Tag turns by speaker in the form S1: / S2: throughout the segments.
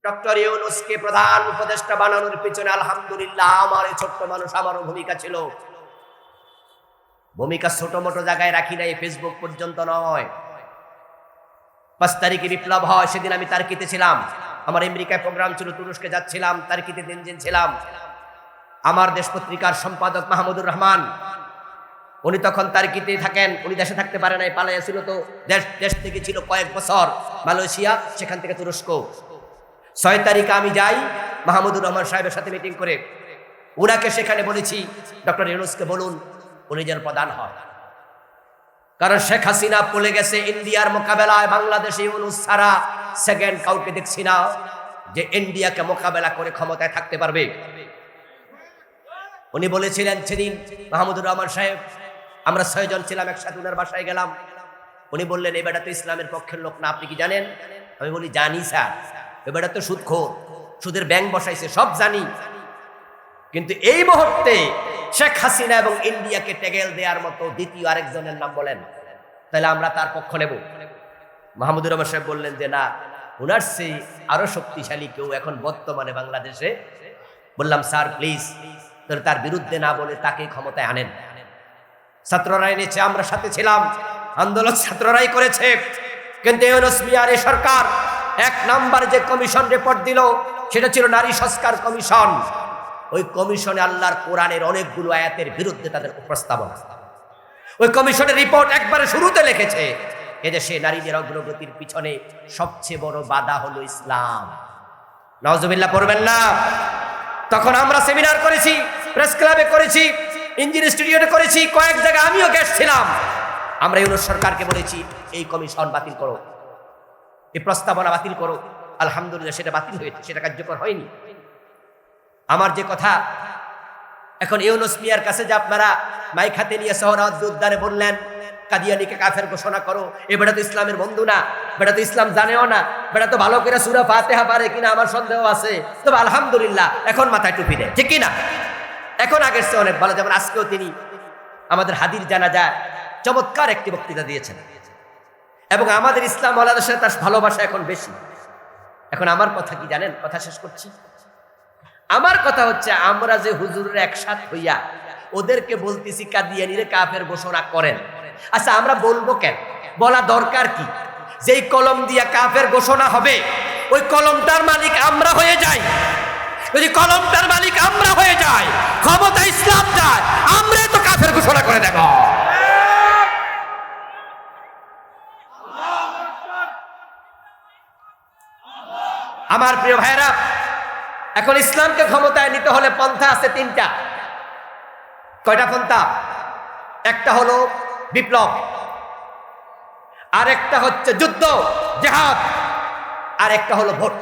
S1: Doctor ইউনূসকে প্রধান উপদেষ্টা বানানোর পিছনে আলহামদুলিল্লাহ আমার এই ছোট্ট মানুষ আমারও ভূমিকা ছিল। ভূমিকা ছোট মোটো জায়গায় রাখি নাই, ফেসবুক পর্যন্ত নয়। 5 তারিখে বিপ্লব হয়, সেদিন আমি তার্কিতে ছিলাম। আমার আমেরিকায় প্রোগ্রাম ছিল, তুরস্কে যাচ্ছিলাম, তার্কিতে 3 দিন ছিলাম। আমার দেশ পত্রিকার সম্পাদক মাহমুদুর রহমান, উনি তখন তার্কিতে থাকেন, উনি দেশে থাকতে পারে নাই, পালাইয়াছিল। তো দেশ থেকে ছিল কয়েক বছর মালয়েশিয়া, সেখান থেকে তুরস্ক। 6 তারিখে আমি যাই মাহমুদুর রহমান সাহেবের সাথে মিটিং করে। ওনাকে সেখানে বলেছি ডক্টর ইউনূসকে বলুন উনি যেন প্রধান হয়, কারণ শেখ হাসিনা বলে গেছে ইন্ডিয়ার মোকাবেলায় বাংলাদেশে ইউনূস ছাড়া সেকেন্ড কাউকে দেখছি না যে ইন্ডিয়াকে মোকাবেলা করে ক্ষমতায় থাকতে পারবে। উনি বলেছিলেন সেদিন মাহমুদুর রহমান সাহেব, আমরা 6 জন ছিলাম একসাথে, ওনার বাসায় গেলাম। উনি বললেন এই বেটা তো ইসলামের পক্ষের লোক না, আপনি কি জানেন? আমি বলি জানি স্যার, এই বেটা তো সুদখোর, সুদের ব্যাংক বসাইছে, সব জানি। কিন্তু এই মুহূর্তে শেখ হাসিনা এবং ইন্ডিয়াকে টেগেল দেওয়ার মতো দ্বিতীয় আরেকজনের নাম বলেন, তাহলে আমরা তার পক্ষ নেব। মাহমুদুর রহমান সাহেব বললেন যে না, ওনার সেই আরো শক্তিশালী কেউ এখন বর্তমানে বাংলাদেশে। বললাম স্যার প্লিজ তার বিরুদ্ধে না বলে তাকে ক্ষমতায় আনেন। ছাত্ররা এনেছে, আমরা সাথে ছিলাম, আন্দোলন ছাত্ররাই করেছে। কিন্তু ইউনূস মিয়ার সরকার 1 নাম্বার যে কমিশন রিপোর্ট দিল সেটা ছিল নারী সংস্কার কমিশন। ওই কমিশনে আল্লাহর কোরআনের অনেকগুলো আয়াতের বিরুদ্ধে তাদের উপস্থাপনা। ওই কমিশনের রিপোর্ট একবারে শুরুতে লিখেছে এদেশে নারীদের অগ্রগতির পিছনে সবচেয়ে বড় বাধা হলো ইসলাম। নাউজুবিল্লাহ পড়বেন না। তখন আমরা সেমিনার করেছি, প্রেস ক্লাবে করেছি, ইঞ্জিন স্টুডিওতে করেছি, কয়েক জায়গায় আমিও গেছিলাম। আমরা ইউনূস সরকারকে বলেছি এই কমিশন বাতিল করো, এই প্রস্তাবনা বাতিল করো। আলহামদুলিল্লাহ সেটা বাতিল হয়েছে, সেটা কার্যকর হয়নি। আমার যে কথা, এখন ইউনূস মিয়ার কাছে যে আপনারা মাইক হাতে নিয়ে সোহরাওয়ার্দী উদ্যানে বললেন কাদিয়ানীকে কাফের ঘোষণা করো, এ বেটা তো ইসলামের বন্ধু না, বেটা তো ইসলাম জানেও না, বেটা তো ভালো করে সূরা ফাতিহা পারে কিনা আমার সন্দেহ আছে। তবে আলহামদুলিল্লাহ এখন মাথায় টুপি দেয়, ঠিক কিনা? এখন আগের চেয়ে অনেক ভালো। যেমন আজকেও তিনি আমাদের হাদির জানাজায় চমৎকার একটি বক্তৃতা দিয়েছেন, এবং আমাদের ইসলাম ওয়ালাদের সাথে তার ভালোবাসা এখন বেশি। এখন আমার কথা কি জানেন? কথা শেষ করছি। আমার কথা হচ্ছে আমরা যে হুজুরের একসাথ হইয়া ওদেরকে বলতেছি কাদিয়ানীরে কাফের ঘোষণা করেন, আচ্ছা আমরা বলবো কেন? বলা দরকার কি? যেই কলম দিয়া কাফের ঘোষণা হবে ওই কলমটার মালিক আমরা হয়ে যাই। যদি কলমটার মালিক আমরা হয়ে যাই, ক্ষমতা ইসলাম যায়, আমরাই তো কাফের ঘোষণা করে দেব। আমার প্রিয় ভাইরা, এখন ইসলামকে ক্ষমতায় নিতে হলে পন্থা আছে 3টা। কয়টা পন্থা? একটা হলো বিপ্লব, আরেকটা হচ্ছে যুদ্ধ জিহাদ, আর একটা হলো ভোট।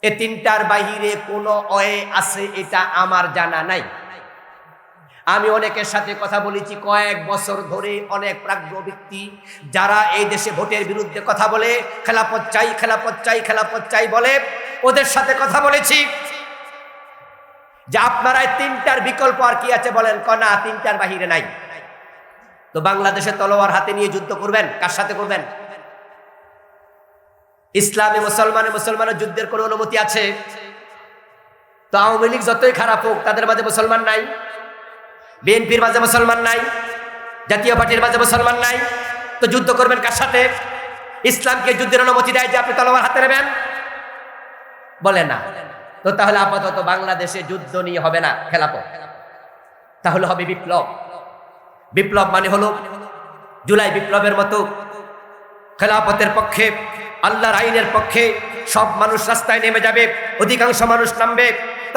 S1: এই 3টার বাহিরে কোনো ওয়ে আছে এটা আমার জানা নাই। আমি অনেকের সাথে কথা বলেছি কয়েক বছর ধরে, অনেক প্রাজ্ঞ ব্যক্তি যারা এই দেশে ভোটের বিরুদ্ধে কথা বলে, খেলাফত চাই খেলাফত চাই খেলাফত চাই বলে, ওদের সাথে কথা বলেছি যে আপনারা 3টার বিকল্প আর কি আছে বলেন? না, 3টার বাহিরে নাই। তো বাংলাদেশে তলোয়ার হাতে নিয়ে যুদ্ধ করবেন, কার সাথে করবেন? ইসলামে মুসলমানের যুদ্ধের কোনো অনুমতি আছে? তো আওয়ামী লীগ যতই খারাপ হোক তাদের মাঝে মুসলমান নাই, বিএনপির মাঝে মুসলমান নাই, জাতীয় পার্টির মাঝে মুসলমান নাই, তো যুদ্ধ করবেন কার সাথে? ইসলামকে যুদ্ধের অনুমতি দেয় যে আপনি তলোয়ার হাতে নেবেন? বলে না। তো তাহলে আপাতত বাংলাদেশে যুদ্ধ নিয়ে হবে না খেলাফত, তাহলে হবে বিপ্লব। বিপ্লব মানে হলো জুলাই বিপ্লবের মতো খেলাফতের পক্ষে, আল্লাহর আইনের পক্ষে সব মানুষ রাস্তায় নেমে যাবে, অধিকাংশ মানুষ নামবে,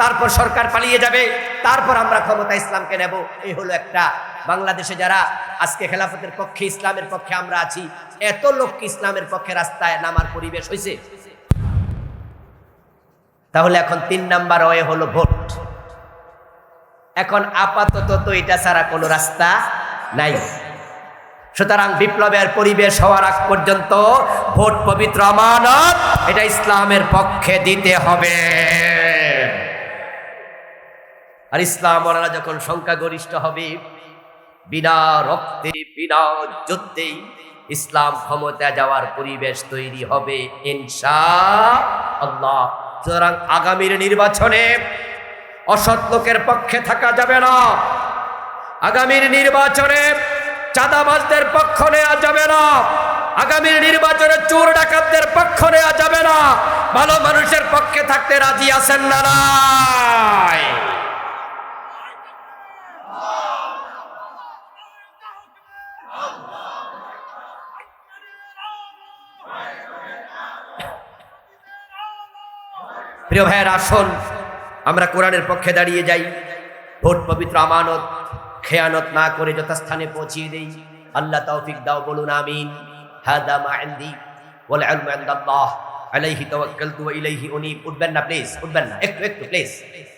S1: তারপর সরকার পালিয়ে যাবে, তারপর আমরা ক্ষমতা ইসলামকে নেব। এই হলো একটা বাংলাদেশে যারা আজকে খেলাফতের পক্ষে, ইসলামের পক্ষে আমরা আছি, এত লোক ইসলামের পক্ষে রাস্তায় নামার পরিবেশ হয়েছে। তাহলে এখন 3 নাম্বার ওয়ে হলো ভোট। এখন আপাতত তো এটা ছাড়া কোনো রাস্তা নাই। সুতরাং বিপ্লবের পরিবেশ হওয়ার আগ পর্যন্ত ভোট পবিত্র আমানত, এটা ইসলামের পক্ষে দিতে হবে। আর ইসলাম ওরা যখন সংখ্যাগরিষ্ঠ হবে, বিনা রক্তে বিনা যুদ্ধে ইসলাম ক্ষমতা যাওয়ার পরিবেশ তৈরি হবে ইনশাআল্লাহ। সুতরাং আগামীর নির্বাচনে অসৎ লোকের পক্ষে থাকা যাবে না, আগামীর নির্বাচনে চাঁদাবাজদের পক্ষ নেওয়া যাবে না, আগামীর নির্বাচনে চোর ডাকাতদের পক্ষ নেওয়া যাবে না। ভালো মানুষের পক্ষে থাকতে রাজি আছেন না নাই? প্রিয় ভাইয়ের, আসুন আমরা কোরআনের পক্ষে দাঁড়িয়ে যাই। ভোট পবিত্র আমানত, খেয়ানত না করে যথাস্থানে পৌঁছিয়ে দেই। আল্লাহ তৌফিক দাও, বলুন আমিন। হাদা মা ইনদি ওয়াল ইলমু ইনদাল্লাহ আলাইহি তাওয়াক্কালতু ওয়া ইলাইহি উনীব। উঠবেন না প্লিজ, উঠবেন না, একটু প্লিজ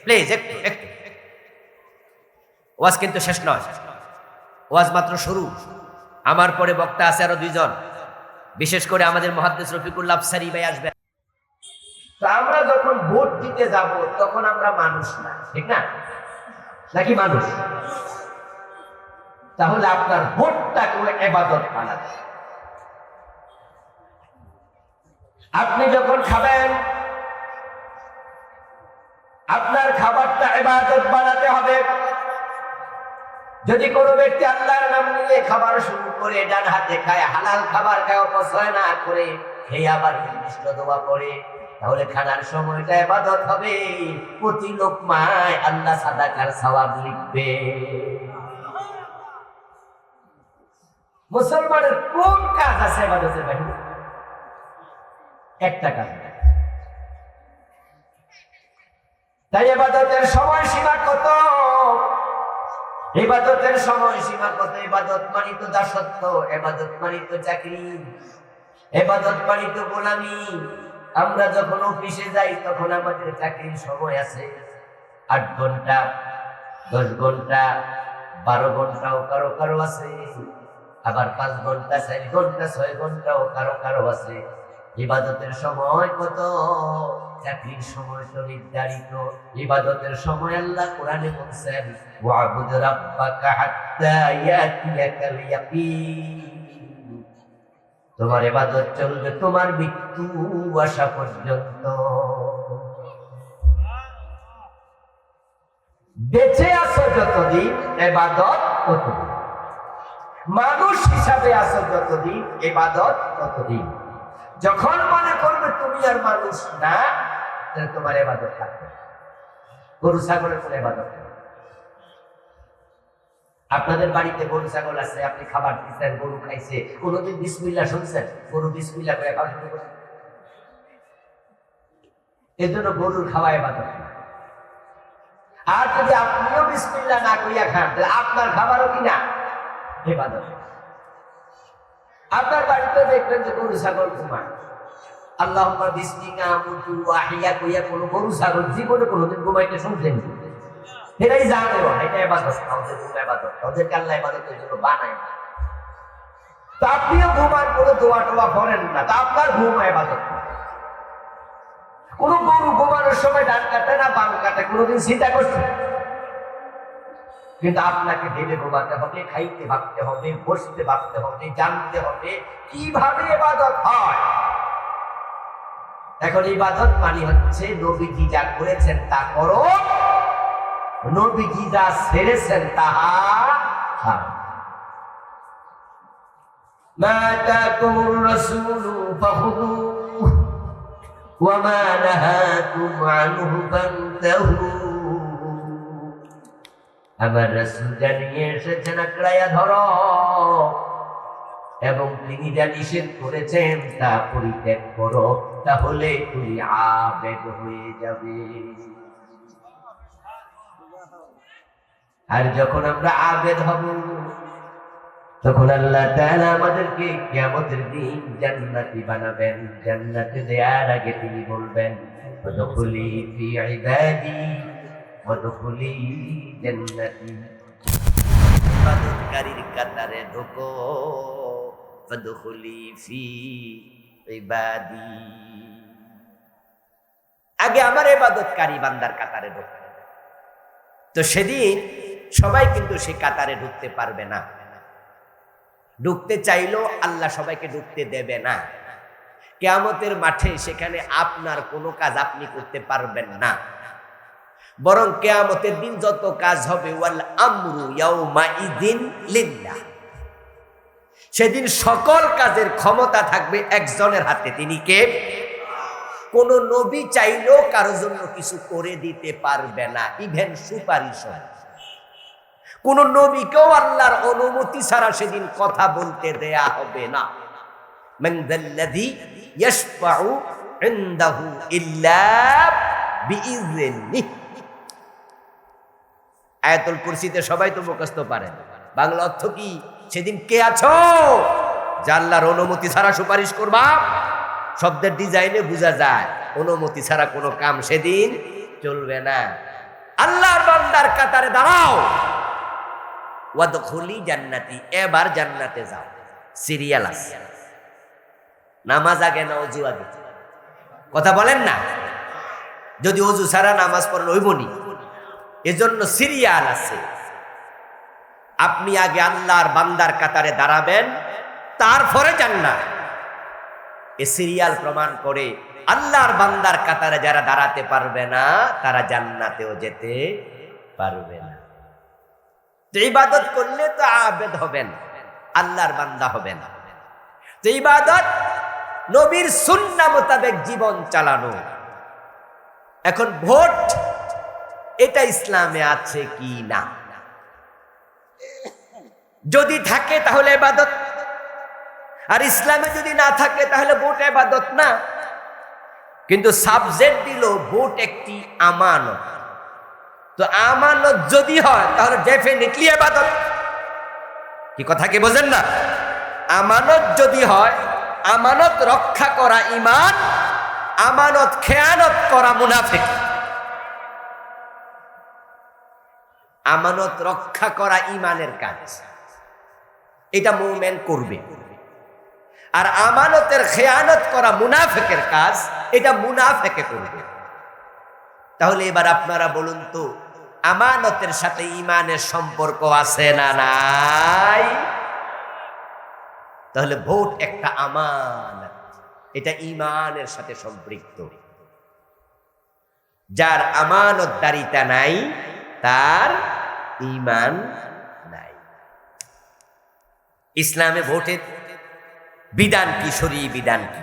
S1: প্লিজ, একটু। ওয়াজ কিন্তু শেষ নয়, ওয়াজ মাত্র শুরু। আমার পরে বক্তা আছে আরো দুইজন, বিশেষ করে আমাদের মুহাদ্দিস রফিকুল্লাহ আফসারী ভাই আসবেন। তো আমরা যখন ভোট দিতে যাব তখন আমরা মানুষ না, ঠিক না? নাকি মানুষ? তাহলে আপনার ভোটটাকে ইবাদত বানাতে, আপনি যখন খাবেন আপনার খাবারটা ইবাদত বানাতে হবে। যদি কোনো ব্যক্তি আল্লাহর নাম নিয়ে খাবার শুরু করে ডান হাতে খায়, হালাল খাবার খায়, অপচয় না করে খেয়ে আবার নির্দিষ্ট দোয়া পড়ে, তাহলে খানার সময়টা ইবাদত হবে। প্রতি লোকমায় আল্লাহ সাদাকার সওয়াব লিখবে। মুসলমানের কোন কাজ আছে ইবাদতের বাহিরে? একটা কাজ। তাই ইবাদতের সময়সীমা কত? ইবাদতের সময়সীমা কত? ইবাদত মানে তো দাসত্ব, ইবাদত মানে তো চাকরি, ইবাদত মানে তো গোলামি। আমরা যখন অফিসে যাই তখন আমাদের চাকরির সময় আছে 8 ঘন্টা, 10 ঘন্টা, 12 ঘন্টাও কারো কারো আছে, আবার 5 ঘন্টা, 4 ঘন্টা, 6 ঘন্টাও কারো কারো আছে। ইবাদতের সময় কত? চাকরির সময় তো নির্ধারিত। ইবাদতের সময় আল্লাহ কোরআনে বলছেন, ওয়াবুদ রাব্বাকা হাত্তা ইয়াতিয়াকাল ইয়াকিন। তোমার ইবাদত চলবে তোমার মৃত্যু আসা পর্যন্ত। বেঁচে আছো যতদিন ইবাদত ততদিন, মানুষ হিসাবে আছো যতদিন ইবাদত ততদিন। যখন মনে করবে তুমি আর মানুষ না, তাহলে তোমার ইবাদত থাকবে। গরু ছাগলের কোনো ইবাদত নেই। আপনাদের বাড়িতে গরু ছাগল আছে, আপনি খাবার দিচ্ছেন, গরু খাইছে, কোনদিন বিসমিল্লাহ শুনছেন? গরু বিসমিল্লাহ করে খাওয়া শুরু করছে। এই জন্য গরুর খাওয়া ইবাদত। আর যদি আপনিও বিসমিল্লাহ না করিয়া খান, তাহলে আপনার খাবারও কিনা ইবাদত। আপনার বাড়িতে দেখবেন যে গরু ছাগল ঘুমায়, আল্লাহুম্মা বিসমিকা আমুতু ওয়া আহইয়া কইয়া কোন গরু ছাগল জীবনে কোনদিন ঘুমাইতে শুনছেন? এটাই জানে এটা ইবাদত, ওদের ইবাদত, ওদেরকে আল্লাহ ইবাদতের জন্য বানায়। তা আপনিও ঘুমান, কোনো দোয়া টোয়া করেন না, তা আপনার ঘুম ইবাদত। কোন গরু ঘুমানোর সময় ডান কাটে না বাম কাটে, কোনোদিন চিন্তা করছে? কিন্তু আপনাকে ভেবে ঘুমাতে হবে, খাইতে ভাবতে হবে, বসতে ভাবতে হবে, জানতে হবে কিভাবে ইবাদত হয়। এখন ইবাদত মানে হচ্ছে নবীজি যা করেছেন তা করো, নবীজি যা ছেড়েছেন তাহা ছাড়ো। মা আতাকুমুর রাসূলু ফাখুযুহু ওয়া মা নাহাকুম আনহু ফান্তাহু। আমার রাসূল যা নিয়ে এসেছেন আঁকড়াইয়া ধরো, এবং তিনি যা নিষেধ করেছেন তা পরিত্যাগ করো, তাহলে তুমি আবেদ হয়ে যাবে। আর যখন আমরা আবেদ হব, তখন আল্লাহ তাআলা আমাদেরকে কিয়ামতের দিন জান্নাতি বানাবেন। জান্নাতে দেওয়ার আগে তিনি বলবেন, ওয়াদখুলি ফি ইবাদি ওয়াদখুলি জান্নাতি। ইবাদতকারীর কাতারে ঢোকো, ওয়াদখুলি ফি ইবাদি। আগে আমার ইবাদতকারী বান্দার কাতারে ঢোকো। তো সেদিন সবাই কিন্তু সে কাতারে ঢুকতে পারবে না। ঢুকতে চাইলেও আল্লাহ সবাইকে ঢুকতে দেবে না। কিয়ামতের মাঠে সেখানে আপনার কোনো কাজ আপনি করতে পারবেন না, বরং কিয়ামতের দিন যত কাজ হবে ওয়াল আমরু ইয়াউমাইদিন লিল্লাহ, সেদিন সকল কাজের ক্ষমতা থাকবে একজনের হাতে। তিনি কে? কোন নবী চাইলেও কারোর জন্য কিছু করে দিতে পারবে না, ইভেন সুপারিশ। কোন নবীকেও আল্লাহর অনুমতি ছাড়া সেদিন কথা বলতে দেয়া হবে না। মান যাল্লাযী ইয়াশফাউ ইনদাহু ইল্লা বিইযনিহি। আয়াতুল কুরসিতে সবাই তো মুখস্থ পারেন। বাংলা অর্থ কি? সেদিন কে আছো যে আল্লাহর অনুমতি ছাড়া সুপারিশ করবা? শব্দের ডিজাইনে বোঝা যায় অনুমতি ছাড়া কোনো কাম সেদিন চলবে না। আল্লাহর বান্দার কাতারে দাঁড়াও, ওয়াদখুলি জান্নাতি, এবার জান্নাতে যাও। সিরিয়াল আছে, নামাজ আগে না ওযু আগে? কথা বলেন না। যদি ওযু ছাড়া নামাজ পড়েন হইবনি, এজন্য সিরিয়াল আছে। আপনি আগে আল্লাহর বান্দার কাতারে দাঁড়াবেন, তারপরে জান্নাত। এ সিরিয়াল প্রমাণ করে আল্লাহর বান্দার কাতারে যারা দাঁড়াতে পারবে না তারা জান্নাতেও যেতে পারবে না। তো ইবাদত করলে তো আবেদ হবেন, আল্লাহর বান্দা হবেন। তো ইবাদত নবীর সুন্নাহ মোতাবেক জীবন চালানো। এখন ভোট, এটা ইসলামে আছে কি না? যদি থাকে তাহলে ইবাদত, আর ইসলামে যদি না থাকে তাহলে ভোট ইবাদত না। কিন্তু সাবজেক্ট দিল ভোট একটি আমানত। তো আমানত যদি হয় তাহলে ডেফিনেটলি ইবাদত। কি কথা কি বোঝেন না? আমানত যদি হয়, আমানত রক্ষা করা ঈমান, আমানত খেয়ানত করা মুনাফিক। আমানত রক্ষা করা ঈমানের কাজ, এটা মুমিন করবে। আর আমানতের খেয়ানত করা মুনাফিকের কাজ, এটা মুনাফিকে করবে। তাহলে এবার আপনারা বলুন তো, আমানতের সাথে ঈমানের সম্পর্ক আছে না নাই? তাহলে ভোট একটা আমানত, এটা ঈমানের সাথে সম্পৃক্ত। যার আমানতদারিতা নাই তার ঈমান নাই। ইসলামে ভোটের বিধান কি, শরীয়ী বিধান কি,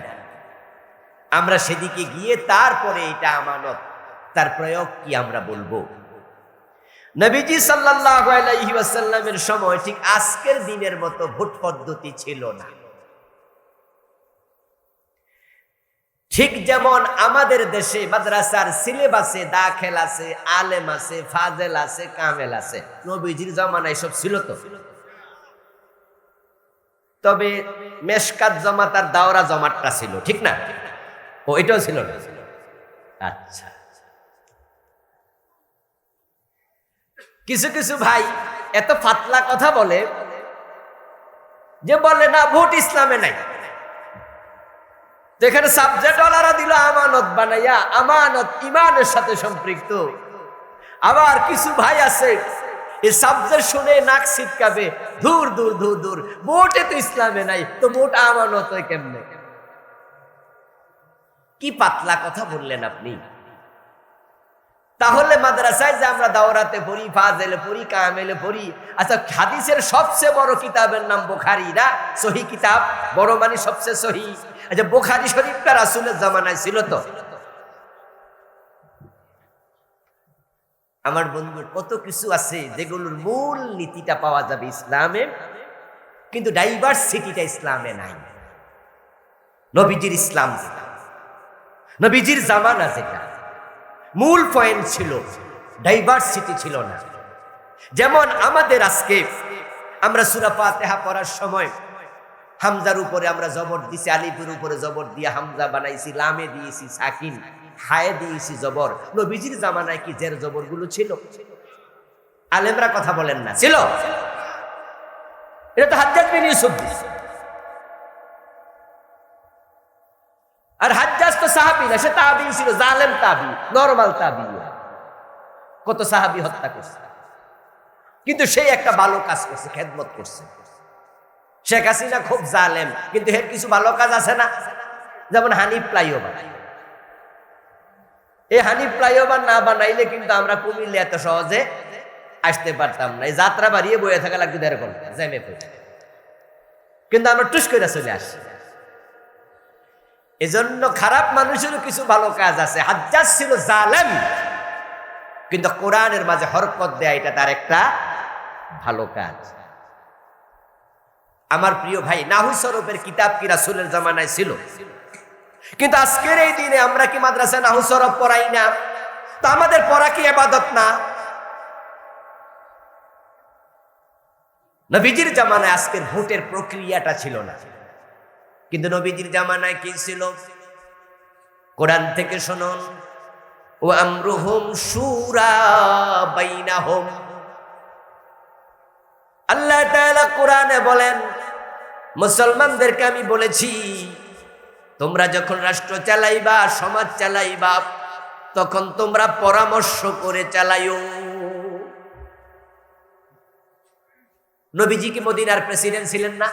S1: আমরা সেদিকে গিয়ে তারপরে এটা আমানত, তার প্রয়োগ কি আমরা বলবো। নবীজি সাল্লাল্লাহু আলাইহি ওয়াসাল্লামের সময় ঠিক আজকের দিনের মতো ভোট পদ্ধতি ছিল না। ঠিক যেমন আমাদের দেশে মাদ্রাসার সিলেবাসে দাখিল আছে, আলেম আছে, ফাজেল আছে, কামেল আছে। নবীজির জামানায় সব ছিল তো। তবে মেশকাত জমাত আর দাওরা জমাতটা ছিল, ঠিক না? ও এটাও ছিল না। আচ্ছা, কিছু কিছু ভাই এত ফাতলা কথা বলে যে বলে না ভোট ইসলামে নাই। যেখানে সাবজেক্ট ওয়ালারা দিল আমানত বানাইয়া, আমানত ঈমানের সাথে সম্পৃক্ত। আবার কিছু ভাই আছে এই সাবজেক্ট শুনে নাক ছিটকাবে, দূর দূর দূর দূর, ভোটে তো ইসলামে নাই, তো ভোট আমানত হয় কেমনে? কি পাতলা কথা বললেন আপনি। তাহলে মাদ্রাসায় যে আমরা দাওরাতে পড়ি, ফাজেলে পড়ি, কামেলে পড়ি, আচ্ছা হাদিসের সবচেয়ে বড় কিতাবের নাম বুখারী না? সহিহ কিতাব, বড় মানে সবচেয়ে সহিহ। আচ্ছা বুখারী শরীফটা রাসূলের জামানায় ছিল তো। আমার বন্ধু, কত কিছু আছে যেগুলোর মূল নীতিটা পাওয়া যাবে ইসলামে, কিন্তু ডাইভার্সিটিটা ইসলামে নাই। নবীজির ইসলাম যেটা, নবীজির জামানা যেটা, মূল পয়েন্ট ছিল, ডাইভার্সিটি ছিল না। যেমন আমাদের আজকে আমরা সূরা ফাতিহা পড়ার সময় হামজার উপরে আমরা জবর দিছি, আলিফের উপরে জবর দিয়ে হামজা বানাইছি, লামে দিয়েছি সাকিন, হায়ে দিয়েছি জবর। নবীজির জামানায় কি জের জবর গুলো ছিল? আলেমরা কথা বলেন না, ছিল? এটা তো হাজ্জাজ বিন ইউসুফ দিছে। আর হাজ্জাজ তো সাহাবী না, সে তাবী ছিল, জালেম তাবী, নরমাল তাবী। কত সাহাবী হত্যা করছে, কিন্তু সেই একটা ভালো কাজ করছে, খেদমত করছে। শেখ হাসিনা খুব জালেম, কিন্তু এর কিছু ভালো কাজ আছে না, যেমন হানিফ ফ্লাইওভার। এই হানিফ ফ্লাইওভার না বানাইলে কিন্তু আমরা কুমিল্লে এত সহজে আসতে পারতাম না। এই যাত্রা বাড়িয়ে বয়ে থাকা লাগবে 1.5 ঘন্টা জ্যামে পড়ে, কিন্তু আমরা টুস করে চলে আসি। এজন্য খারাপ মানুষেরও কিছু ভালো কাজ আছে। হাজ্জাজ ছিল জালেম, কিন্তু কোরআনের মাঝে হরকত দেয়া এটা তার একটা ভালো কাজ। আমার প্রিয় ভাই, নাহু সরফের কিতাব কি রাসূলের জামানায় ছিল, কিন্তু আজকের এই দিনে আমরা কি মাদ্রাসায় নাহু সরফ পড়াই না? তো আমাদের পড়া কি ইবাদত না? নবীজির জামানায় আজকের ভোটের প্রক্রিয়াটা ছিল না, কিন্তু নবীজির জামানায় কি ছিল? কোরআন থেকে শুনুন, ওয়া আমরুহুম শুরা বাইনাহুম। আল্লাহ তাআলা কোরআনে বলেন, মুসলমানদেরকে আমি বলেছি তোমরা যখন রাষ্ট্র চালাইবা, সমাজ চালাইবা, তখন তোমরা পরামর্শ করে চালাইও। নবীজি কি মদিনার প্রেসিডেন্ট ছিলেন না?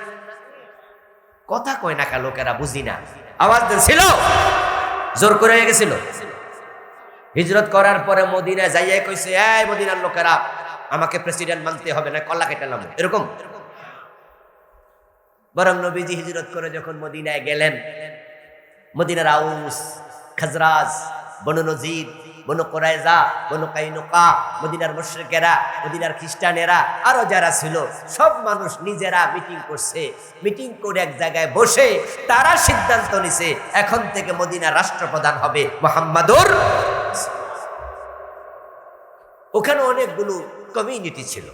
S1: কথা কয় না কা লোকেরা, বুঝি না, আওয়াজ দেন। ছিল, জোর করে হয়ে গেছিল। হিজরত করার পরে মদিনায় যাইয়া কইছে, এই মদিনার লোকেরা আমাকে প্রেসিডেন্ট মানতে হবে না, কল্লা কেটালাম, এরকম। বরং নবীজি হিজরত করে যখন মদিনায় গেলেন, মদিনার আউস, খাজরাজ, বনু নজির, বনু কুরাইজা, বনু কাইনুকা, মদিনার মুশরিকেরা, মদিনার খ্রিস্টানেরা, আরো যারা ছিল সব মানুষ নিজেরা মিটিং করছে। মিটিং করে এক জায়গায় বসে তারা সিদ্ধান্ত নিছে, এখন থেকে মদিনার রাষ্ট্রপ্রধান হবে মুহাম্মাদুর। ওখানে অনেকগুলো কমিউনিটি ছিল,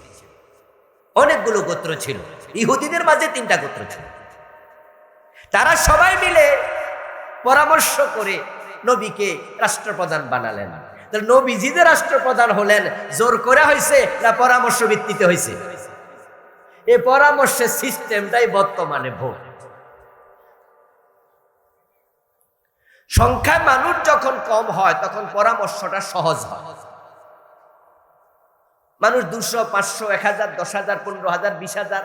S1: অনেকগুলো গোত্র ছিল। ইহুদিদের মাঝে 3টা গোত্র ছিল। তারা সবাই মিলে পরামর্শ করে নবীকে রাষ্ট্রপ্রধান বানালেন। তাহলে নবীজি যে রাষ্ট্রপ্রধান হলেন, জোর করে হয়েছে না পরামর্শ ভিত্তিতে হয়েছে? এই পরামর্শের সিস্টেমটাই বর্তমানে ভোট। সংখ্যায় মানুষ যখন কম হয় তখন পরামর্শটা সহজ হয়। মানুষ 200, 500, 1000, 10,000, 15,000, 20,000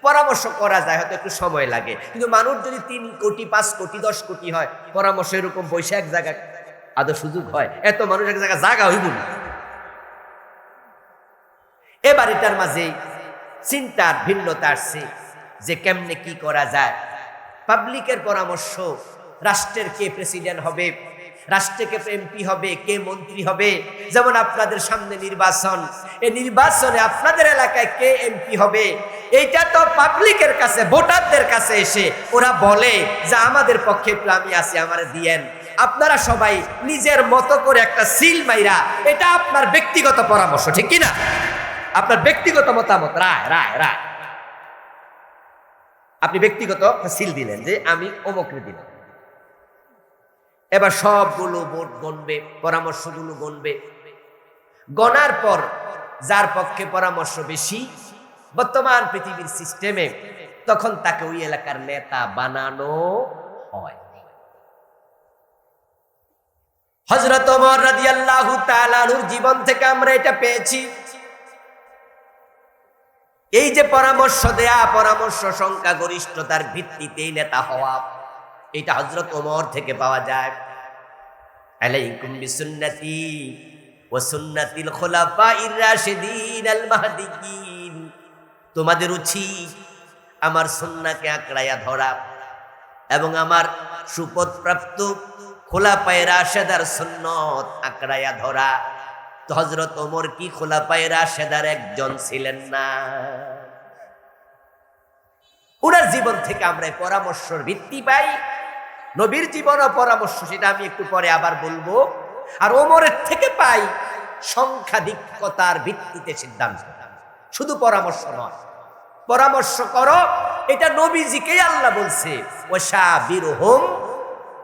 S1: পরামর্শ করা যায়, হয়তো একটু সময় লাগে। কিন্তু মানুষ যদি 3 কোটি, 5 কোটি, 10 কোটি হয়, পরামর্শ এরকম বসে এক জায়গায় আদৌ সুযোগ হয়? এত মানুষ এক জায়গায় জায়গা হইব না। এবার এটার মাঝে চিন্তার ভিন্নতা আসছে যে কেমনে কি করা যায়। পাবলিকের পরামর্শ, রাষ্ট্রের কে প্রেসিডেন্ট হবে, রাষ্ট্রে কে এমপি হবে, কে মন্ত্রী হবে। যেমন আপনাদের সামনে নির্বাচন, এই নির্বাচনে আপনাদের এলাকায় কে এমপি হবে, এইটা তো পাবলিকের কাছে, ভোটারদের কাছে এসে ওরা বলে যে আমাদের পক্ষে আমি আছি, আমারে দিয়েন। আপনারা সবাই নিজের মতো করে একটা সিল মাইরা, এটা আপনার ব্যক্তিগত পরামর্শ, ঠিক কিনা? আপনার ব্যক্তিগত মতামত, রায় রায় রায় আপনি ব্যক্তিগত সিল দিলেন যে আমি অমুকরে দিলাম। এবার সবগুলো ভোট গণবে, পরামর্শগুলো গণবে। গণার পর যার পক্ষে পরামর্শ বেশি বর্তমান পৃথিবীর সিস্টেমে, তখন তাকে ওই এলাকার নেতা বানানো হয়। হযরত ওমর রাদিয়াল্লাহু তাআলা আনহুর জীবন থেকে আমরা এটা পেয়েছি। এই যে পরামর্শ দেয়া, পরামর্শ সংখ্যাগরিষ্ঠতার ভিত্তিতেই নেতা হওয়া, এটা হযরত ওমর থেকে পাওয়া যায়। আলাইকুম বিসুন্নতি ওয়া সুন্নাতিল খুলাফাইর রাশিদিন আল মাহদিয়িন। তোমাদের উচিত আমার সুন্নাহকে আঁকড়াইয়া ধরা এবং আমার সুপথপ্রাপ্ত খোলাফায়ে রাশেদার সুন্নত আঁকড়াইয়া ধরা। তো হযরত ওমর কি খোলাফায়ে রাশেদার একজন ছিলেন না? ওনার জীবন থেকে আমরা পরামর্শের ভিত্তি পাই। নবীর জীবন ও পরামর্শ, সেটা আমি একটু পরে আবার বলবো। আর ওমরের থেকে পাই সংখ্যাধিক্যতার ভিত্তিতে সিদ্ধান্ত। শুধু পরামর্শ নয়, পরামর্শ করো, এটা নবীজিকেই আল্লাহ বলছে, ওয়াশাবিরহুম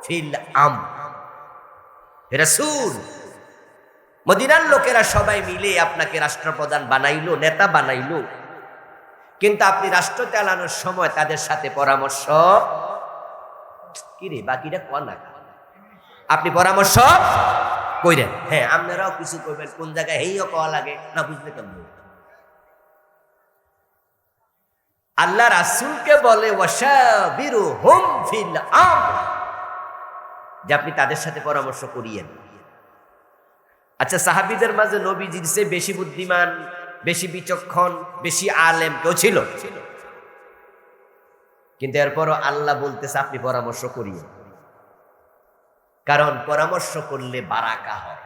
S1: ফিল আমর। রাসূল, মদিনার লোকেরা সবাই মিলে আপনাকে রাষ্ট্রপ্রধান বানাইলো, নেতা বানাইলো, কিন্তু আপনি রাষ্ট্র চালানোর সময় তাদের সাথে পরামর্শ কি রে বাকিটা কনা, আপনি পরামর্শ কইরেন। হ্যাঁ, আপনারাও কিছু করবেন, কোন জায়গায় হেইও কওয়া লাগে না বুঝলে কেমন। আল্লাহ রাসূলকে বলে ওয়াশাবিরুহুম ফিল আমর, যে আপনি তাদের সাথে পরামর্শ করিয়েন। আচ্ছা, সাহাবীদের মাঝে নবীজির চেয়ে বেশি বুদ্ধিমান, বেশি বিচক্ষণ, বেশি আলেম কেউ ছিল? কিন্তু এরপরও আল্লাহ বলতেছে আপনি পরামর্শ করিয়েন, কারণ পরামর্শ করলে বারাকা হয়।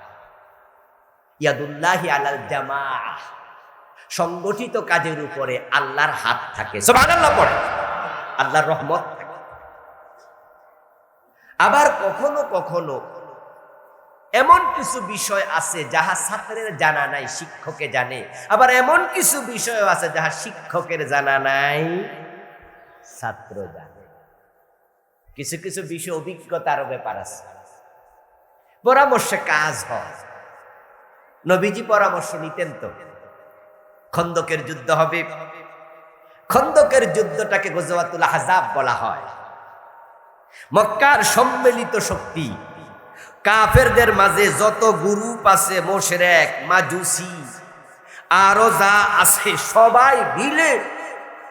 S1: ইয়াদুল্লাহি আলাল জামাআহ, সংগঠিত কাজের উপরে আল্লাহর হাত থাকে। সুবহানাল্লাহ পড়ে, আল্লাহর রহমত থাকে। আবার কখনো কখনো এমন কিছু বিষয় আছে যাহা ছাত্রের জানা নাই, শিক্ষকে জানে। আবার এমন কিছু বিষয় আছে যাহা শিক্ষকের জানা নাই, ছাত্র জানে। কিছু কিছু বিষয় অভিজ্ঞতার ব্যাপার আছে, পরামর্শে কাজ হয়। নবীজি পরামর্শ নিতেন তো। খন্দকের যুদ্ধ হবে, খন্দকের যুদ্ধটাকে গজওয়াতুল আহজাব বলা হয়। মক্কার সম্মিলিত শক্তি, কাফেরদের মাঝে যত গ্রুপ আছে, মুশরিক, মাজুসি, আরো যা আছে, সবাই মিলে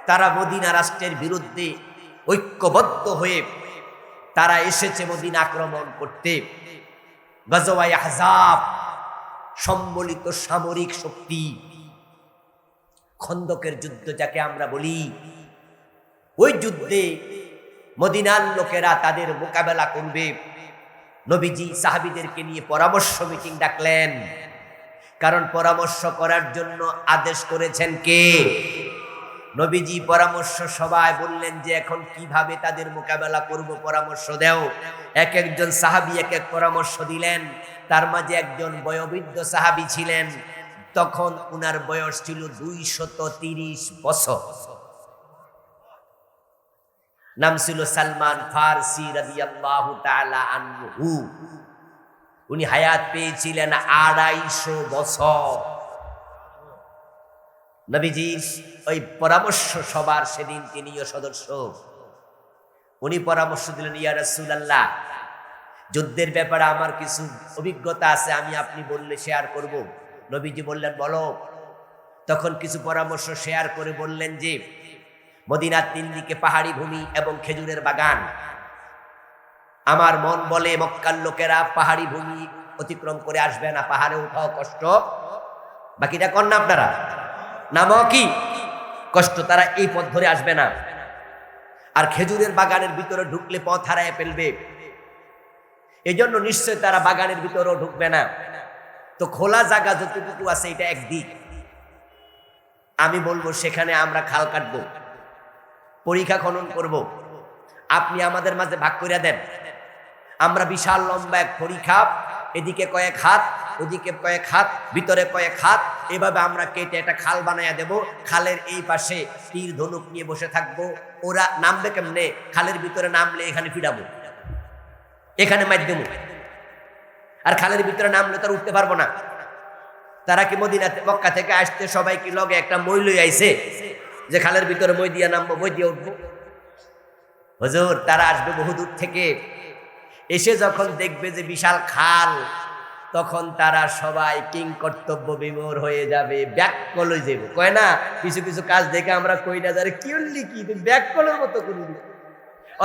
S1: তারা মদিনা রাষ্ট্রের বিরুদ্ধে ঐক্যবদ্ধ হয়ে তারা এসেছে মদিনা আক্রমণ করতে। গজওয়ায়ে আহজাব, সম্মিলিত সামরিক শক্তি, খন্দকের যুদ্ধ যাকে আমরা বলি। ওই যুদ্ধে মদিনার লোকেরা তাদের মোকাবেলা করবে। নবীজি সাহাবীদেরকে নিয়ে পরামর্শ মিটিং ডাকলেন, কারণ পরামর্শ করার জন্য আদেশ করেছেন কে? নবীজি পরামর্শ সবাই বললেন যে এখন কিভাবে তাদের মোকাবেলা করব, পরামর্শ দাও। এক একজন সাহাবী এক এক পরামর্শ দিলেন। তার মাঝে একজন বয়োবৃদ্ধ সাহাবী ছিলেন, তখন উনার বয়স ছিল 230 বছর। নাম ছিল সালমান ফারসি রাদিয়াল্লাহু তাআলা আনহু। উনি হায়াত পেয়েছিলেন 250 বছর। নবীজির ওই পরামর্শ সবার সেদিন তিনিও সদস্য। উনি পরামর্শ দিলেন, ইয়া রাসূলুল্লাহ, যুদ্ধের ব্যাপারে আমার কিছু অভিজ্ঞতা আছে, আমি আপনি বললে শেয়ার করব। নবীজি বললেন বলো। তখন কিছু পরামর্শ শেয়ার করে বললেন যে মদিনার 3 দিকে পাহাড়ি ভূমি এবং খেজুরের বাগান। আমার মন বলে মক্কার লোকেরা পাহাড়ি ভূমি অতিক্রম করে আসবে না, পাহাড়ে উঠাও কষ্ট। বাকিটা কর না আপনারা, নামও কি কষ্ট, তারা এই পথ ধরে আসবে না। আর খেজুরের বাগানের ভিতরে ঢুকলে পথ হারায় ফেলবে, এজন্য নিশ্চয় তারা বাগানের ভিতরেও ঢুকবে না। তো খোলা জায়গা যতটুকু আছে এটা একদিক, আমি বলবো সেখানে আমরা খাল কাটবো, পরিখা খনন করব। আপনি আমাদের মাঝে ভাগ করে দেন। আমরা বিশাল লম্বা এক পরিখা, এদিকে কয়েক হাত, ওদিকে কয়েক হাত, ভিতরে কয়েক হাত, এভাবে আমরা কেটে একটা খাল বানাইয়া দেব। খালের এই পাশে তীর ধনুক নিয়ে বসে থাকবো। ওরা নামবে কেমনে? খালের ভিতরে নামলে এখানে ফিরাবো, এখানে মাইর দেবো। আর খালের ভিতরে নামলে তারা উঠতে পারবো না। তারা কি মদিনাতে মক্কা থেকে আসতে সবাই কি লগে একটা মই লই আইছে যে খালের ভিতরে মই দিয়া নামবো, মই দিয়ে উঠবো? হুজুর, তারা আসবে বহুদূর থেকে। এসে যখন দেখবে যে বিশাল খাল, তখন তারা সবাই কিং কর্তব্য বিমূঢ় হয়ে যাবে, ব্যাককল হয়ে যাবে। কয় না কিছু কিছু কাজ দেখে আমরা কই না যারে কি হলি কি ব্যাককলের মতো করি।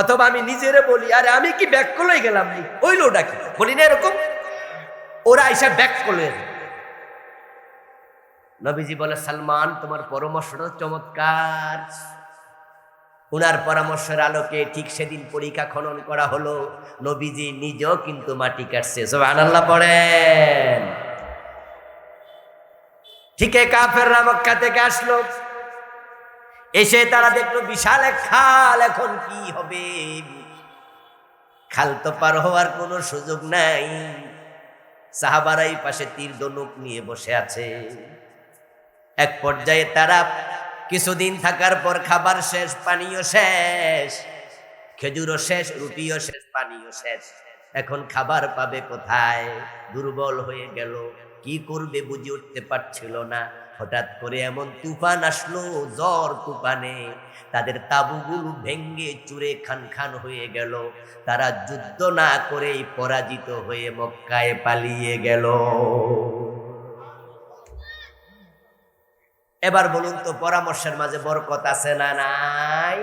S1: অথবা আমি নিজেরে বলি, আরে আমি কি ব্যাককল হয়ে গেলাম, ওই লোটা কি বলি না, এরকম ওরা এসে ব্যাককল হয়ে যাবে। নবীজি বলে, সালমান তোমার পরামর্শটা চমৎকার। উনার পরামর্শের আলোকে ঠিক সেদিন পরীক্ষা খনন করা হলো। নবীজি নিজেও কিন্তু মাটি কাটছে। সুবহানাল্লাহ পড়েন। ঠিক কাফেররা মক্কা থেকে আসলো, এসে তারা দেখলো বিশাল এক খাল। এখন কি হবে? খাল তো পার হওয়ার কোনো সুযোগ নাই। সাহাবারা এই পাশে তীর ধনুক নিয়ে বসে আছে। এক পর্যায়ে তারা কিছুদিন থাকার পর খাবার শেষ, পানিও শেষ, খেজুরও শেষ, রুটিও শেষ, পানিও শেষ। এখন খাবার পাবে কোথায়? দুর্বল হয়ে গেল, কি করবে বুঝে উঠতে পারছিল না। হঠাৎ করে এমন তুফান আসলো, ঝড় তুফানে তাদের তাঁবুগুলো ভেঙ্গে চুরে খান খান হয়ে গেল। তারা যুদ্ধ না করেই পরাজিত হয়ে মক্কায় পালিয়ে গেল। এবার বলুন তো পরামর্শের মাঝে বরকত আছে না নাই?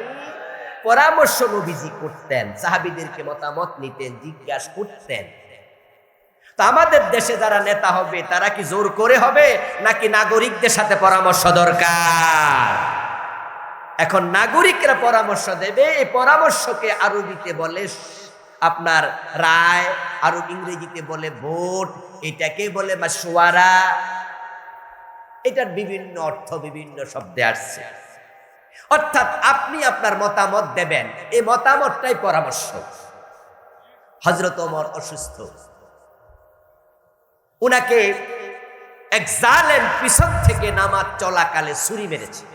S1: পরামর্শ নবীজি করতেন, সাহাবীদেরকে মতামত নিতেন, জিজ্ঞাসা করতেন। তো আমাদের দেশে যারা নেতা হবে তারা কি জোর করে হবে নাকি নাগরিকদের সাথে পরামর্শ দরকার? এখন নাগরিকরা পরামর্শ দেবে, এই পরামর্শকে আরবিতে বলে আপনার রায়, আর ইংরেজিতে বলে ভোট, এটাকে বলে মাশওয়ারা। এটার বিভিন্ন অর্থ বিভিন্ন শব্দে আসছে। অর্থাৎ আপনি আপনার মতামত দেবেন, এই মতামতটাই পরামর্শ। হযরত ওমর অসুস্থ, উনাকে এক জালেম পিছন থেকে নামাজ চলাকালে ছুরি মেরেছে।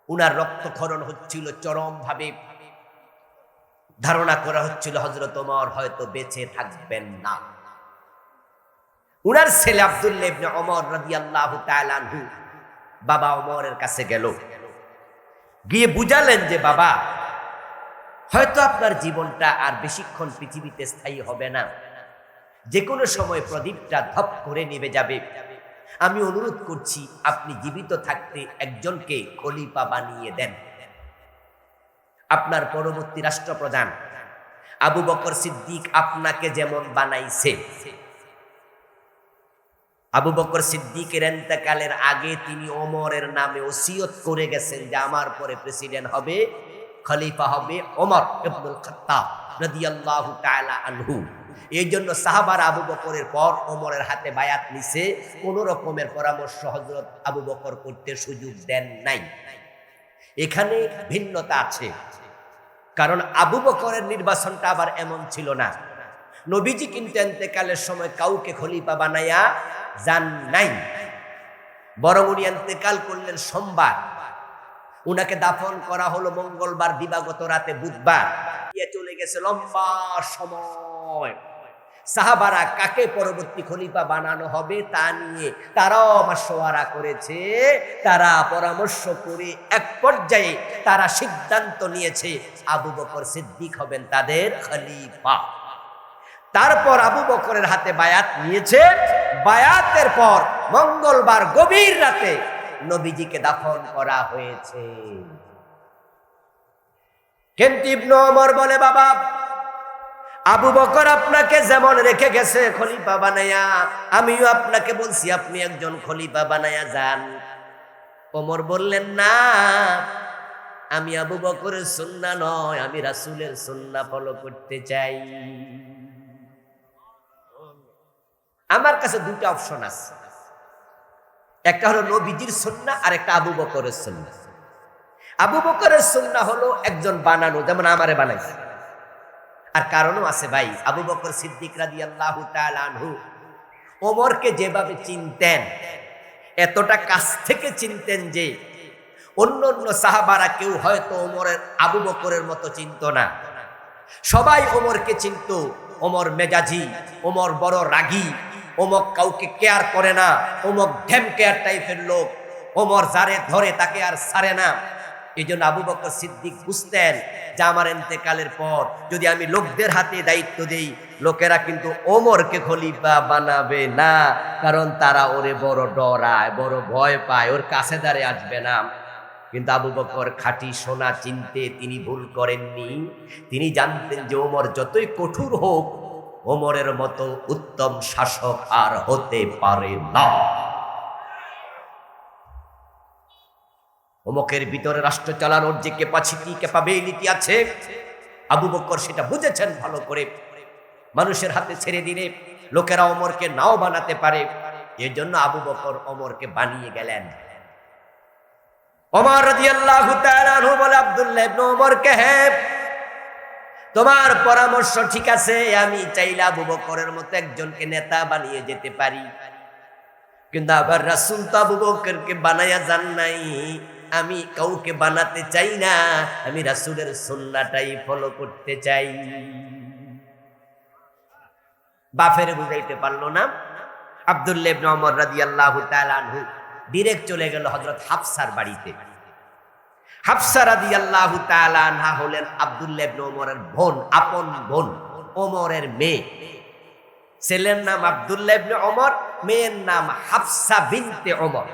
S1: উনার রক্তক্ষরণ হচ্ছিল চরম ভাবে, ধারণা করা হচ্ছিল হযরত ওমর হয়তো বেঁচে থাকবেন না। উনার ছেলে আব্দুল্লাহ ইবনে ওমর রাদিয়াল্লাহু তাআলা আনহু বাবা ওমরের কাছে গেল, গিয়ে বুঝালেন যে বাবা, হয়তো আপনার জীবনটা আর বেশিক্ষণ পৃথিবীতে স্থায়ী হবে না, যে কোনো সময় প্রদীপটা ধপ করে নিভে যাবে। আমি অনুরোধ করছি আপনি জীবিত থাকতে একজনকে খলিফা বানিয়ে দেন। আপনার পরবর্তী রাষ্ট্রপ্রধান আবু বকর সিদ্দিক আপনাকে যেমন বানাইছে, আবু বকর সিদ্দিকের ইন্তেকালের আগে তিনি ওমরের নামে ওসিয়ত করে গেছেন যে আমার পরে প্রেসিডেন্ট হবে, খলিফা হবে ওমর ইবনুল খাত্তাব রাদিয়াল্লাহু তাআলা আনহু। এই জন্য সাহাবারা আবু বকরের পর ওমরের হাতে বায়াত নিছে, কোন রকমের পরামর্শ হযরত আবু বকর করতে সুযোগ দেন নাই। এখানে ভিন্নতা আছে, কারণ আবু বকরের নির্বাচনটা আবার এমন ছিল না। নবীজি কিন্তু ইন্তেকালের সময় কাউকে খলিফা বানায়া যান নাই, বরং উনি ইন্তেকাল করলেন সোমবার, উনাকে দাফন করা হলো মঙ্গলবার দিবাগত রাতে বুধবার, চলে গেছে লম্বা সময়। সাহাবারা কাকে পরবর্তী খলিফা বানানো হবে তা নিয়ে তারাও মাশওয়ারা করেছে, তারা পরামর্শ করে এক পর্যায়ে তারা সিদ্ধান্ত নিয়েছে আবু বকর সিদ্দিক হবেন তাদের খলিফা। তারপর আবু বকরের হাতে বায়াত নিয়েছে, বায়াতের পর মঙ্গলবার গভীর রাতে নবীজিকে দাফন করা হয়েছে। কিন্তু ইবনে ওমর বলে, বাবা, আবু বকর আপনাকে যেমন রেখে গেছে খলিফা বানায়া, আমিও আপনাকে বলছি আপনি একজন খলিফা বানায়া যান। ওমর বললেন, না, আমি আবু বকরের সুন্নাহ নয়, আমি রাসূলের সুন্নাহ ফলো করতে চাই। আমার কাছে দুটো অপশন আছে, একটা হলো নবীজির সুন্নাহ আর একটা আবু বকরের সুন্নাহ। আবু বকরের সুন্নাহ হলো একজন বানানো, যেমন আমারে বানাইছে। আর কারণও আছে ভাই, আবু বকর সিদ্দিক রাদিয়াল্লাহু তাআলা আনহু ওমরকে যেভাবে চিনতেন, এতটা কাছ থেকে চিনতেন যে অন্য অন্য সাহাবারা কেউ হয়তো ওমরের আবু বকরের মতো চিনত না। সবাই ওমরকে চিনত, ওমর মেজাজি, ওমর বড় রাগী, ওমর কাউকে কেয়ার করে না, ওমর ঢেম কেয়ার টাইপের লোক, ওমর যারে ধরে তাকে আর ছাড়ে না। এই জন্য আবু বকর সিদ্দিক বুঝতেন যে আমার ইন্তেকালের পর যদি আমি লোকদের হাতে দায়িত্ব দেই, লোকেরা কিন্তু ওমরকে খলিফা বানাবে না, কারণ তারা ওরে বড় ডরায়, বড় ভয় পায়, ওর কাছে দাঁড়িয়ে আসবে না। কিন্তু আবু বকর খাঁটি সোনা চিনতে তিনি ভুল করেননি। তিনি জানতেন যে ওমর যতই কঠোর হোক, ওমরের মতো উত্তম শাসক আর হতে পারে না। ওমরের ভিতরে রাষ্ট্র চালানোর যে ক্যাপাবিলিটি আছে, আবু বকর সেটা বুঝেছেন ভালো করে। মানুষের হাতে ছেড়ে দিলে লোকেরা ওমরকে নাও বানাতে পারে, এর জন্য আবু বকর ওমরকে বানিয়ে গেলেন। ওমর রাদিয়াল্লাহু তাআলা আনহু বলে আব্দুল্লাহ ইবনে ওমরকে, হ্যাঁ, তোমার পরামর্শ ঠিক আছে, আমি চাইলে আবু বকরের মতো একজনকে নেতা বানিয়ে যেতে পারি, কিন্তু আবার রাসূল তো আবু বকরকে বানায়া যান নাই, আমি কাউকে বানাতে চাই না, আমি রাসূলের সুন্নাহটাই ফলো করতে চাই। বাফের বুঝাইতে পারলো না। আব্দুল্লাহ ইবনে ওমর রাদিয়াল্লাহু তাআলা আনহু ডাইরেক্ট চলে গেল হযরত হাফসার বাড়িতে। হাফসা রাদিয়াল্লাহু তাআলা আনহা হলেন আব্দুল্লাহ ইবনে ওমরের বোন, আপন বোন, ওমরের মেয়ে। ছেলের নাম আব্দুল্লাহ ইবনে ওমর, মেয়ের নাম হাফসা বিনতে ওমর।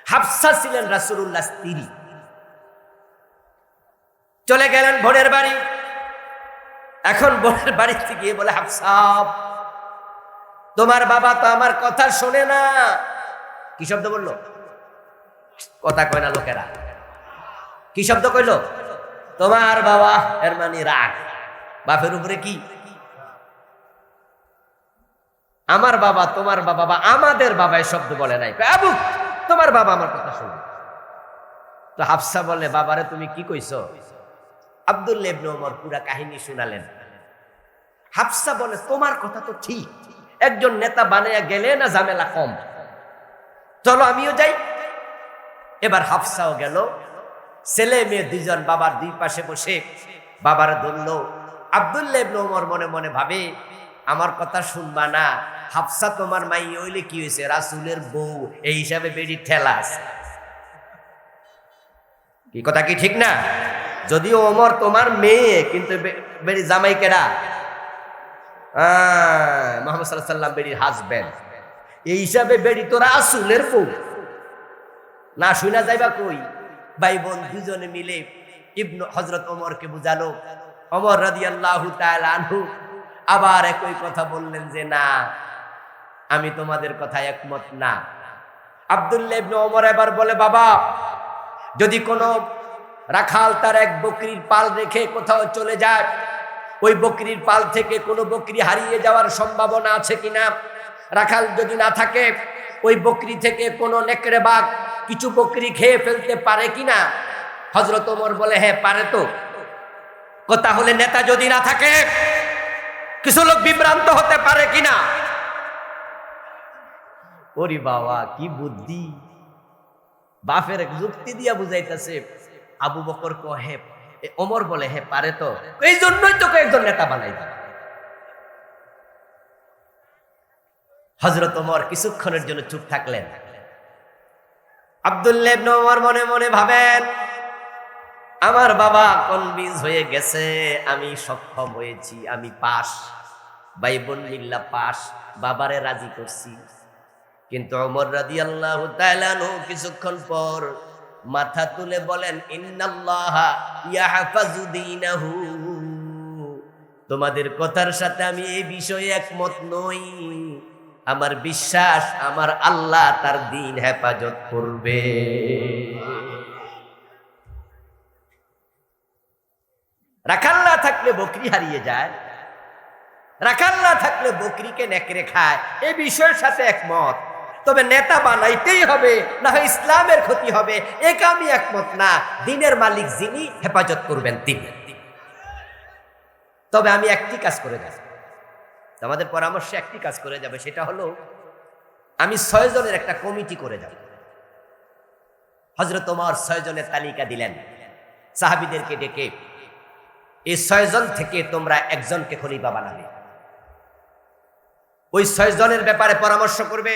S1: হাফসা ছিলেন রাসূলুল্লাহর স্ত্রী। চলে গেলেন বোনের বাড়ি। এখন বোনের বাড়িতে গিয়ে বলে, হাফসা তোমার বাবা তো আমার কথা শোনে না। কি শব্দ বললো? কথা কয় না লোকেরা। কি শব্দ কইলো? তোমার বাবা। এর মানে রাগ। বাপের উপরে কি? আমার বাবা, তোমার বাবা বা আমাদের বাবা এই শব্দ বলে নাই। আবু তোমার বাবা আমার কথা শোনে। তো হাফসা বলে, বাবারে তুমি কি কইছো? আব্দুল্লাহ ইবনে ওমর পুরা কাহিনী শুনালেন। হাফসা বলে, তোমার কথা তো ঠিক, একজন নেতা বানাইয়া গেলে না ঝামেলা কম, চলো আমিও যাই। এবার হাফসাও গেল। ছেলে মেয়ে দুইজন বাবার দুই পাশে বসে বাবার ধরলো। আব্দুল্লাহ ইবনে ওমর মনে মনে ভাবে, আমার কথা শুনবা না? হাফসা তোমার মাই হইলে কি হয়েছে, রাসূলের বউ, এই হিসাবে বেড়ি ঠেলা আছে। কি কথা কি ঠিক না? যদিও ওমর তোমার মেয়ে, কিন্তু বেড়ি জামাই কেডা? মুহাম্মদ সাল্লাল্লাহু আলাইহি ওয়াসাল্লাম বেড়ির হাজবেন্ড। এই হিসাবে বেড়ি তো রাসূলের বউ, না শুনা যাইবা কই? ভাই বোন দুজনে মিলে হযরত ওমরকে বুঝালো। ওমর রাদিয়াল্লাহু তাআলা আনহু আবার একই কথা বললেন যে, না, আমি তোমাদের কথায় একমত না। আব্দুল্লাহ ইবনে ওমর এবার বলে, বাবা, যদি কোনো রাখাল তার এক বকরির পাল রেখে কোথাও চলে যায়, ওই বকরির পাল থেকে কোনো বকরি হারিয়ে যাওয়ার সম্ভাবনা আছে কিনা? রাখাল যদি না থাকে, ওই বকরি থেকে কোনো নেকড়ে বাঘ কিছু বকরি খেয়ে ফেলতে পারে কিনা? হযরত ওমর বলে, হ্যাঁ পারে তো। তাহলে নেতা যদি না থাকে, কিছু লোক বিভ্রান্ত হতে পারে কিনা? ওরে বাবা, কি বুদ্ধি! বাপের যুক্তি দিয়া বুঝাইতেছে। আবু বকর কহে, ওমর বলে, হ্যাঁ পারে তো, এই জন্যই তো একজন নেতা বানাই দিল। হযরত ওমর কিছুক্ষণের জন্য চুপ থাকলেন। আব্দুল্লাহ ইবনে ওমর মনে মনে ভাবেন, আমার বাবা কনভিন্স হয়ে গেছে, আমি সক্ষম হয়েছি, আমি পাস, ভাই বোন মিল্লা পাস, বাবারে রাজি করছি। কিন্তু ওমর রাদিয়াল্লাহু তাআলা আনহু কিছুক্ষণ পর মাথা তুলে বলেন, ইন্নাল্লাহা ইয়াহফাজু দীনাহু, তোমাদের কথার সাথে আমি এই বিষয়ে একমত নই। আমার বিশ্বাস, আমার আল্লাহ তার দ্বীন হেফাজত করবে। রাখাল না থাকলে বকরি হারিয়ে যায়, রাখাল না থাকলে বকরিকে নেকড়ে খায়, এই বিষয়ের সাথে একমত। তবে নেতা বানাইতেই হবে, না হয় ইসলামের ক্ষতি হবে, একে আমি একমত না। দ্বীনের মালিক যিনি, হেফাজত করবেন তিনি। তবে আমি একটি কাজ করে যাব, আমাদের পরামর্শে একটি কাজ করে যাবে, সেটা হলো আমি 6 জনের একটা কমিটি করে যাব। হযরত ওমর 6 জনের তালিকা দিলেন সাহাবীদেরকে ডেকে, এই 6 জন থেকে তোমরা একজনকে খলিফা বানাবে। ওই 6 জনের ব্যাপারে পরামর্শ করবে।